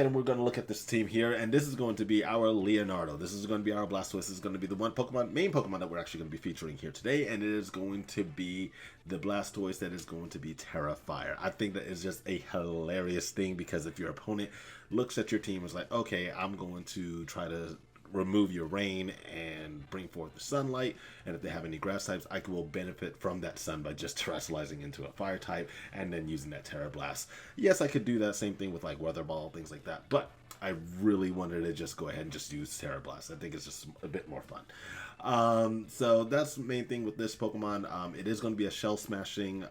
ahead and we're going to look at this team here, and this is going to be our Leonardo. This is going to be our Blastoise. This is going to be the main Pokemon that we're actually going to be featuring here today, and it is going to be the Blastoise that is going to be Tera Fire. I think that is just a hilarious thing, because if your opponent looks at your team and is like, okay, I'm going to try to remove your rain and bring forth the sunlight, and if they have any grass types, I will benefit from that sun by just terrestrializing into a fire type and then using that Terra Blast. Yes, I could do that same thing with like Weather Ball, things like that, but I really wanted to just go ahead and just use Terra Blast. I think it's just a bit more fun. So that's the main thing with this Pokemon. It is going to be a shell smashing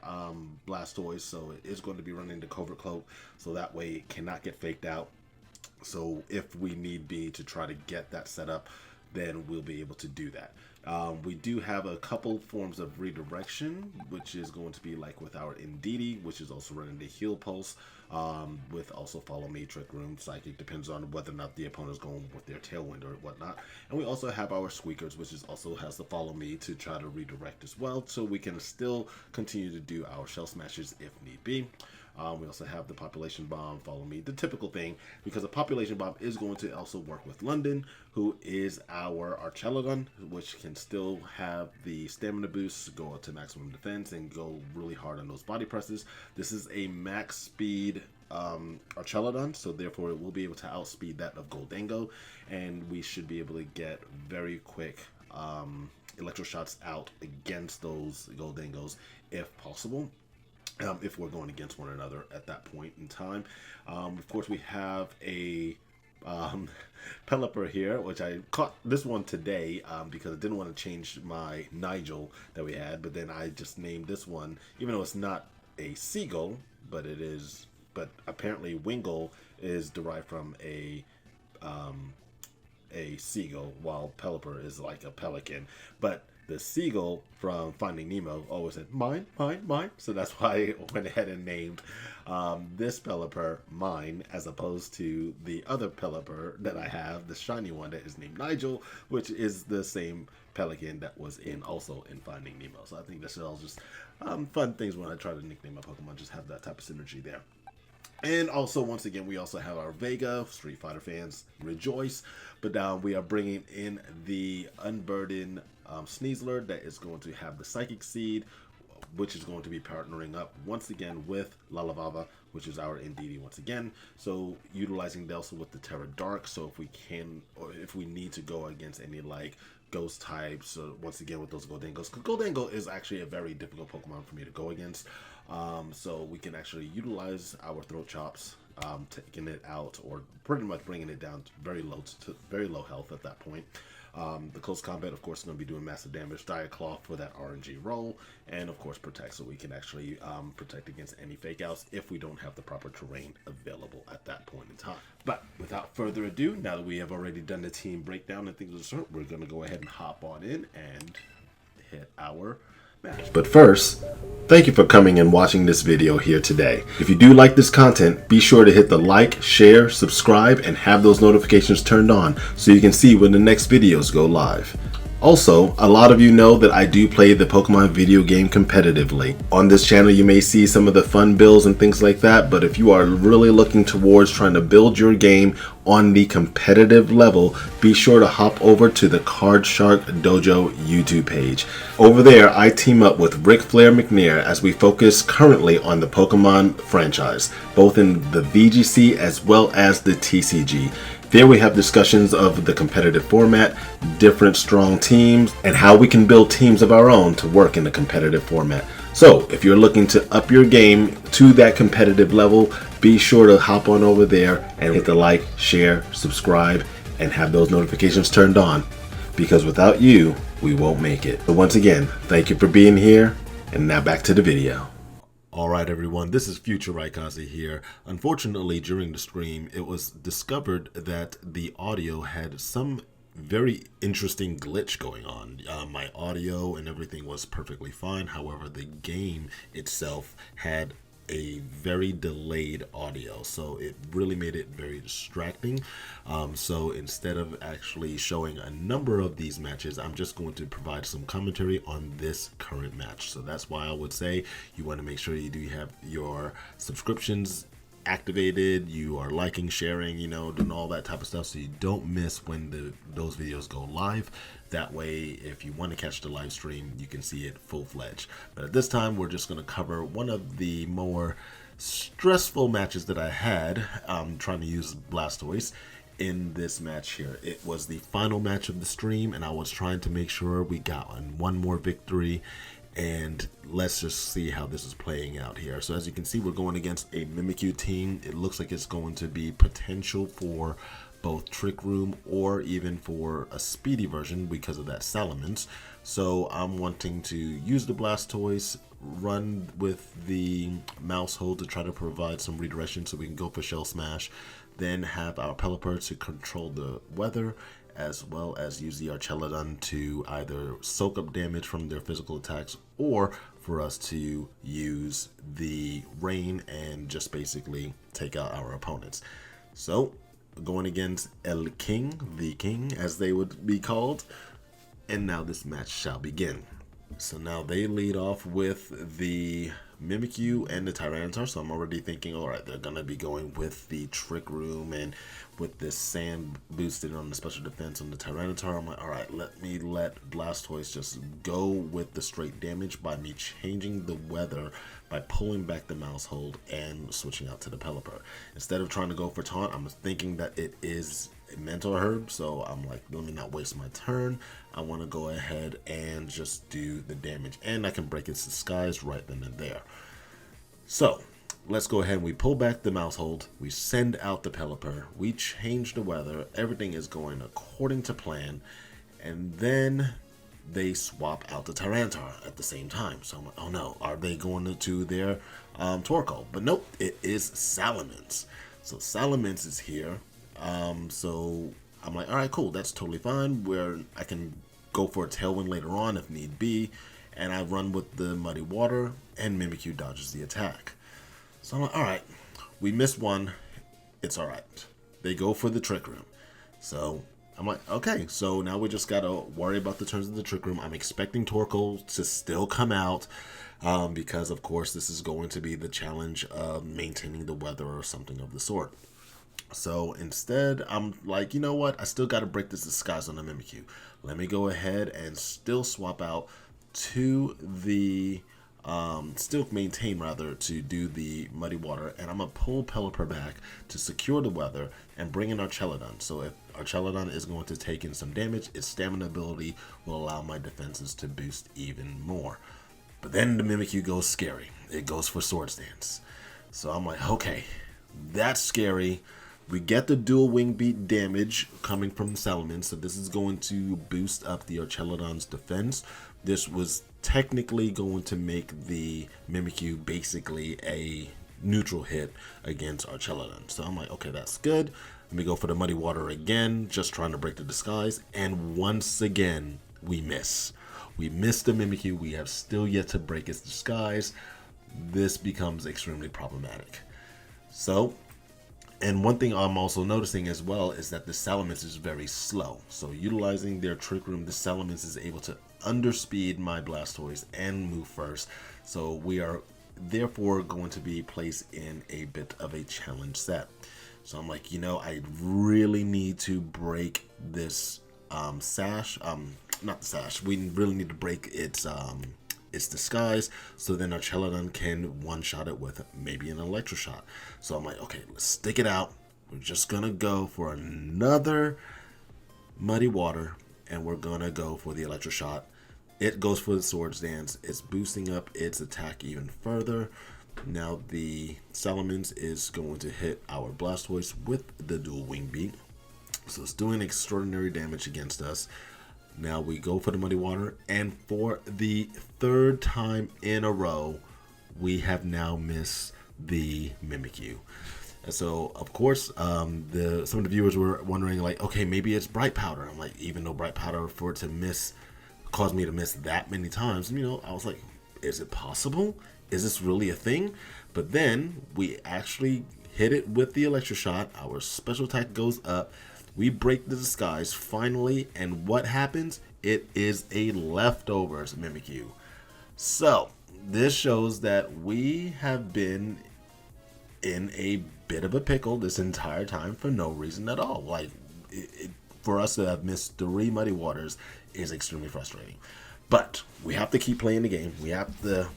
Blastoise, so it is going to be running the Covert Cloak, so that way it cannot get faked out. So if we need be to try to get that set up, then we'll be able to do that. We do have a couple forms of redirection, which is going to be like with our Indeedee, which is also running the Heal Pulse, with also Follow Me, Trick Room, Psychic, depends on whether or not the opponent is going with their Tailwind or whatnot. And we also have our Squeakers, which is also has the Follow Me to try to redirect as well, so we can still continue to do our Shell Smashes if need be. We also have the Population Bomb, Follow Me, the typical thing, because the Population Bomb is going to also work with London, who is our Archelodon, which can still have the stamina boost, go up to maximum defense, and go really hard on those body presses. This is a max speed Archelodon, so therefore it will be able to outspeed that of Goldango, and we should be able to get very quick electro shots out against those Goldangos if possible. If we're going against one another at that point in time. Of course, we have a Pelipper here, which I caught this one today because I didn't want to change my Nigel that we had, but then I just named this one, even though it's not a seagull, but it is. But apparently, Wingull is derived from a seagull, while Pelipper is like a pelican, but the seagull from Finding Nemo always said, mine, mine, mine. So that's why I went ahead and named this Pelipper mine, as opposed to the other Pelipper that I have, the shiny one that is named Nigel, which is the same pelican that was also in Finding Nemo. So I think this is all just fun things when I try to nickname my Pokemon, just have that type of synergy there. And also, once again, we also have our Vega. Street Fighter fans rejoice. But we are bringing in the Unburdened Sneasler that is going to have the Psychic Seed, which is going to be partnering up once again with Lalavava, which is our Indeedee once again. So utilizing Delta with the Terra Dark. So if we can, or if we need to go against any like ghost types, once again with those Goldangos, because Goldango is actually a very difficult Pokemon for me to go against. So we can actually utilize our Throat Chops, taking it out, or pretty much bringing it down to very low health at that point. The Close Combat, of course, is going to be doing massive damage. Dire Claw for that RNG roll, and of course Protect, so we can actually protect against any fake outs if we don't have the proper terrain available at that point in time. But without further ado, now that we have already done the team breakdown and things of the sort, we're going to go ahead and hop on in and hit our match. But first, thank you for coming and watching this video here today. If you do like this content, be sure to hit the like, share, subscribe, and have those notifications turned on so you can see when the next videos go live. Also, a lot of you know that I do play the Pokemon video game competitively. On this channel you may see some of the fun builds and things like that, but if you are really looking towards trying to build your game on the competitive level, be sure to hop over to the Card Shark Dojo YouTube page. Over there I team up with Ric Flair McNair as we focus currently on the Pokemon franchise, both in the VGC as well as the TCG. There we have discussions of the competitive format, different strong teams, and how we can build teams of our own to work in the competitive format. So if you're looking to up your game to that competitive level, be sure to hop on over there and hit the like, share, subscribe, and have those notifications turned on, because without you, we won't make it. So once again, thank you for being here, and now back to the video. Alright everyone, this is Future Raikaze here. Unfortunately, during the stream, it was discovered that the audio had some very interesting glitch going on. My audio and everything was perfectly fine. However, the game itself had a very delayed audio, so it really made it very distracting. So instead of actually showing a number of these matches, I'm just going to provide some commentary on this current match. So that's why I would say you want to make sure you do have your subscriptions activated, you are liking, sharing, you know, doing all that type of stuff, so you don't miss when those videos go live. That way, if you want to catch the live stream, you can see it full-fledged. But at this time, we're just going to cover one of the more stressful matches that I had trying to use Blastoise in this match here. It was the final match of the stream, and I was trying to make sure we got one more victory, and let's just see how this is playing out here. So as you can see, we're going against a Mimikyu team. It looks like it's going to be potential for both Trick Room or even for a speedy version because of that Salamence. So I'm wanting to use the Blastoise, run with the mouse hold to try to provide some redirection so we can go for Shell Smash, then have our Pelipper to control the weather, as well as use the Archelodon to either soak up damage from their physical attacks or for us to use the rain and just basically take out our opponents. So going against El King, the King as they would be called, and now this match shall begin. So now they lead off with the Mimikyu and the Tyranitar, so I'm already thinking, alright, they're going to be going with the Trick Room and with this sand boosted on the special defense on the Tyranitar. I'm like, alright, let Blastoise just go with the straight damage by me changing the weather by pulling back the mouse hold and switching out to the Pelipper. Instead of trying to go for taunt, I'm thinking that it is a mental herb, so I'm like, let me not waste my turn. I want to go ahead and just do the damage, and I can break its disguise right then and there. So let's go ahead and we pull back the mouse hold, we send out the Pelipper, we change the weather, everything is going according to plan, and then they swap out the Tyranitar at the same time. So I'm like, oh no, are they going to their Torkoal? But nope, it is Salamence. So Salamence is here. So I'm like, all right, cool, that's totally fine. Where I can go for a Tailwind later on if need be, and I run with the Muddy Water, and Mimikyu dodges the attack. So I'm like, all right, we missed one, it's all right. They go for the Trick Room. So I'm like, okay, so now we just gotta worry about the turns of the Trick Room. I'm expecting Torkoal to still come out, because of course this is going to be the challenge of maintaining the weather or something of the sort. So instead, I'm like, you know what? I still got to break this disguise on the Mimikyu. Let me go ahead and still swap out to the, still maintain rather, to do the Muddy Water. And I'm going to pull Pelipper back to secure the weather and bring in Archelodon. So if Archelodon is going to take in some damage, its stamina ability will allow my defenses to boost even more. But then the Mimikyu goes scary. It goes for Swords Dance. So I'm like, okay, that's scary. We get the dual wing beat damage coming from Salamence, so this is going to boost up the Archelodon's defense. This was technically going to make the Mimikyu basically a neutral hit against Archelodon. So I'm like, okay, that's good. Let me go for the Muddy Water again, just trying to break the disguise, and once again, we miss. We miss the Mimikyu. We have still yet to break its disguise. This becomes extremely problematic. So, and one thing I'm also noticing as well is that the Salamence is very slow. So utilizing their Trick Room, the Salamence is able to underspeed my Blastoise and move first. So we are therefore going to be placed in a bit of a challenge set. So I'm like, you know, I really need to break this sash. Not the sash. We really need to break its disguise, so then Archelodon can one-shot it with maybe an Electroshot. So I'm like, okay, let's stick it out. We're just gonna go for another Muddy Water, and we're gonna go for the Electroshot. It goes for the Swords Dance. It's boosting up its attack even further. Now the Salamence is going to hit our Blastoise with the dual wing beat. So it's doing extraordinary damage against us. Now we go for the Muddy Water, and for the third time in a row, we have now missed the Mimikyu. And so, of course, some of the viewers were wondering, like, okay, maybe it's Bright Powder. I'm like, even though Bright Powder for it to miss, caused me to miss that many times, you know, I was like, is it possible? Is this really a thing? But then we actually hit it with the Electroshot. Our special attack goes up. We break the disguise finally, and what happens? It is a leftovers Mimikyu. So this shows that we have been in a bit of a pickle this entire time for no reason at all. Like, for us to have missed 3 Muddy Waters is extremely frustrating. But we have to keep playing the game. We have to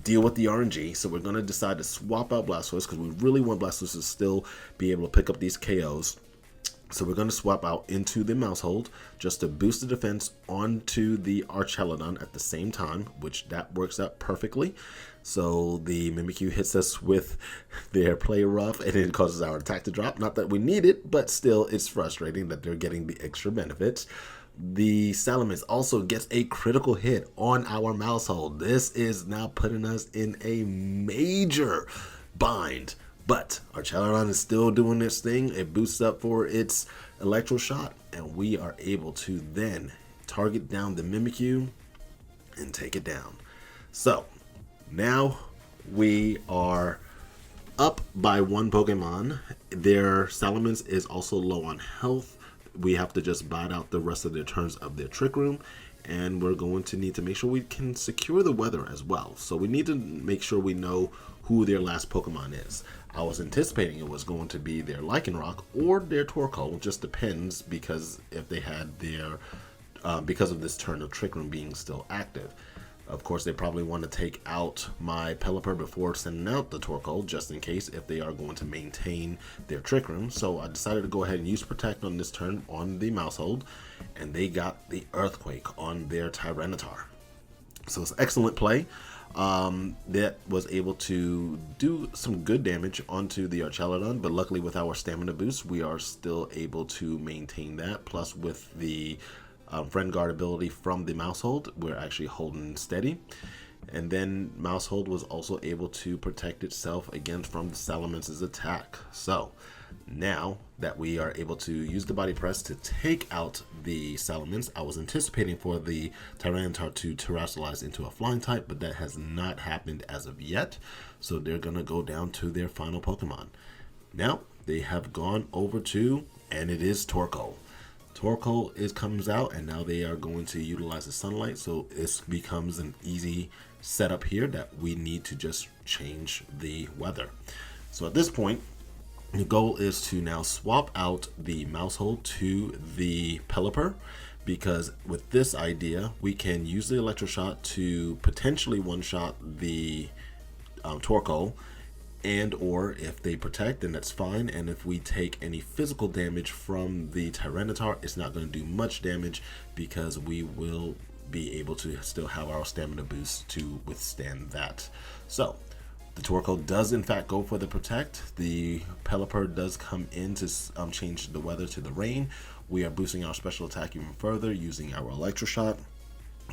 deal with the RNG. So we're going to decide to swap out Blastoise because we really want Blastoise to still be able to pick up these KOs. So we're going to swap out into the Mousehold just to boost the defense onto the Archelodon at the same time, which that works out perfectly. So the Mimikyu hits us with their play rough and it causes our attack to drop. Not that we need it, but still it's frustrating that they're getting the extra benefits. The Salamence also gets a critical hit on our Mousehold. This is now putting us in a major bind. But Archelodon is still doing its thing. It boosts up for its Electro Shot, and we are able to then target down the Mimikyu and take it down. So now we are up by 1 Pokemon. Their Salamence is also low on health. We have to just bite out the rest of their turns of their Trick Room. And we're going to need to make sure we can secure the weather as well. So we need to make sure we know who their last Pokemon is. I was anticipating it was going to be their Lycanroc or their Torkoal. It just depends because if they had their, because of this turn of Trick Room being still active. Of course, they probably want to take out my Pelipper before sending out the Torkoal, just in case if they are going to maintain their Trick Room. So I decided to go ahead and use Protect on this turn on the Mousehold, and they got the Earthquake on their Tyranitar. So it's excellent play. That was able to do some good damage onto the Archelodon, but luckily with our stamina boost, we are still able to maintain that. Plus with the Friend Guard ability from the Mousehold, we're actually holding steady. And then Mousehold was also able to protect itself again from the Salamence's attack. So now that we are able to use the Body Press to take out the Salamence, I was anticipating for the Tyranitar to terrestrialize into a flying type, but that has not happened as of yet. So they're going to go down to their final Pokemon. Now they have gone over to, and it is Torkoal. Torkoal comes out, and now they are going to utilize the sunlight, so this becomes an easy setup here that we need to just change the weather. So at this point, the goal is to now swap out the Mousehold to the Pelipper, because with this idea, we can use the Electro Shot to potentially one-shot the Torkoal, and or if they protect, then that's fine. And if we take any physical damage from the Tyranitar, it's not going to do much damage because we will be able to still have our stamina boost to withstand that. So the Torkoal does in fact go for the protect. The Pelipper does come in to change the weather to the rain. We are boosting our special attack even further using our Electro Shot,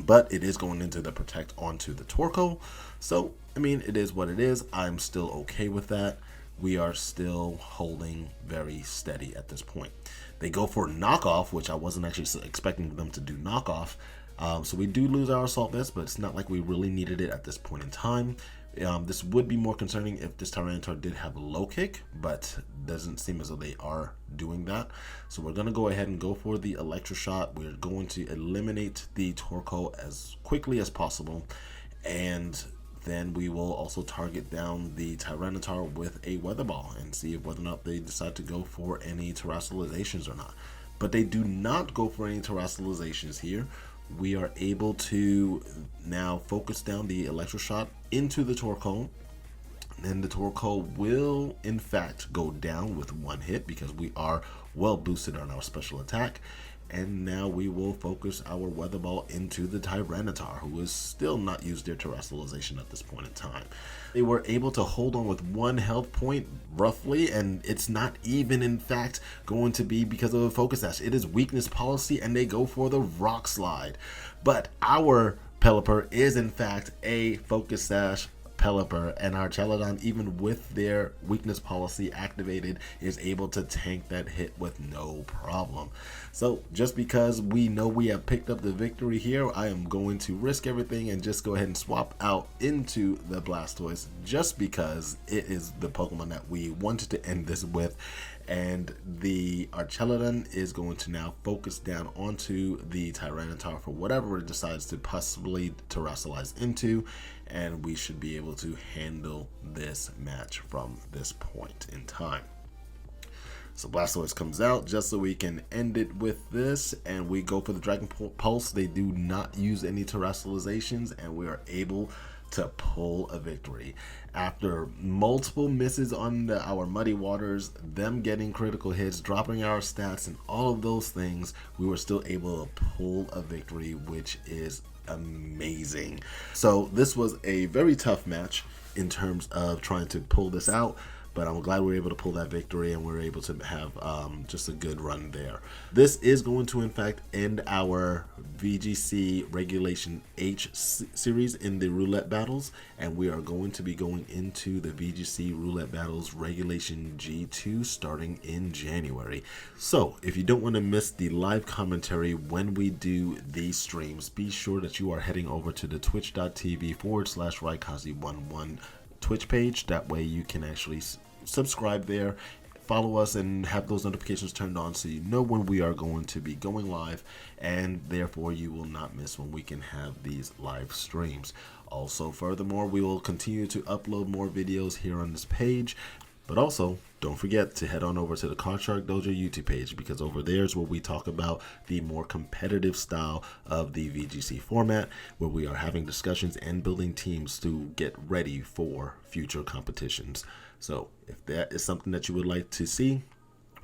but it is going into the protect onto the Torkoal. So I mean, it is what it is. I'm still okay with that. We are still holding very steady at this point. They go for knockoff, which I wasn't actually expecting them to do knockoff. So we do lose our Assault Vest, but it's not like we really needed it at this point in time. This would be more concerning if this Tyranitar did have a low kick, but doesn't seem as though they are doing that. So we're going to go ahead and go for the Electro Shot. We're going to eliminate the Torkoal as quickly as possible, and then we will also target down the Tyranitar with a Weather Ball and see whether or not they decide to go for any terrestrializations or not. But they do not go for any terrestrializations here. We are able to now focus down the Electro Shot into the Torkoal, and the Torkoal will in fact go down with 1 hit because we are well boosted on our special attack. And now we will focus our Weather Ball into the Tyranitar, who has still not used their terrestrialization at this point in time. They were able to hold on with 1 health point, roughly, and it's not even, in fact, going to be because of a Focus Sash. It is weakness policy, and they go for the Rock Slide. But our Pelipper is, in fact, a Focus Sash Pelipper, and our Archelodon, even with their weakness policy activated, is able to tank that hit with no problem. So just because we know we have picked up the victory here, I am going to risk everything and just go ahead and swap out into the Blastoise, just because it is the Pokemon that we wanted to end this with, And the Archelodon is going to now focus down onto the Tyranitar for whatever it decides to possibly terrestrialize into, and we should be able to handle this match from this point in time. So Blastoise comes out just so we can end it with this, and we go for the Dragon Pulse. They do not use any terrestrializations, and we are able to pull a victory. After multiple misses on our Muddy Waters, them getting critical hits, dropping our stats, and all of those things, we were still able to pull a victory, which is amazing. So this was a very tough match in terms of trying to pull this out, but I'm glad we were able to pull that victory, and we were able to have just a good run there. This is going to, in fact, end our VGC Regulation H series in the roulette battles, and we are going to be going into the VGC Roulette Battles Regulation G2 starting in January. So if you don't want to miss the live commentary when we do these streams, be sure that you are heading over to the twitch.tv/Raikazi11 Twitch page. That way you can actually subscribe there, follow us, and have those notifications turned on so you know when we are going to be going live, and therefore you will not miss when we can have these live streams. Also, furthermore, we will continue to upload more videos here on this page, but also don't forget to head on over to the Card Shark Dojo YouTube page, because over there is where we talk about the more competitive style of the VGC format, where we are having discussions and building teams to get ready for future competitions. So if that is something that you would like to see,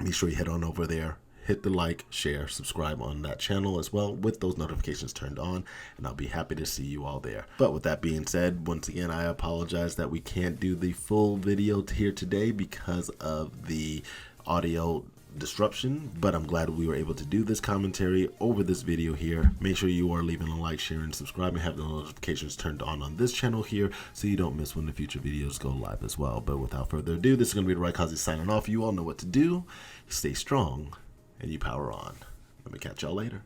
be sure you head on over there, hit the like, share, subscribe on that channel as well with those notifications turned on, and I'll be happy to see you all there. But with that being said, once again, I apologize that we can't do the full video here today because of the audio disruption, but I'm glad we were able to do this commentary over this video here. Make sure you are leaving a like, share, and subscribe, and have the notifications turned on this channel here so you don't miss when the future videos go live as well. But without further ado, this is going to be Raikazi signing off. You all know what to do. Stay strong and you power on. Let me catch y'all later.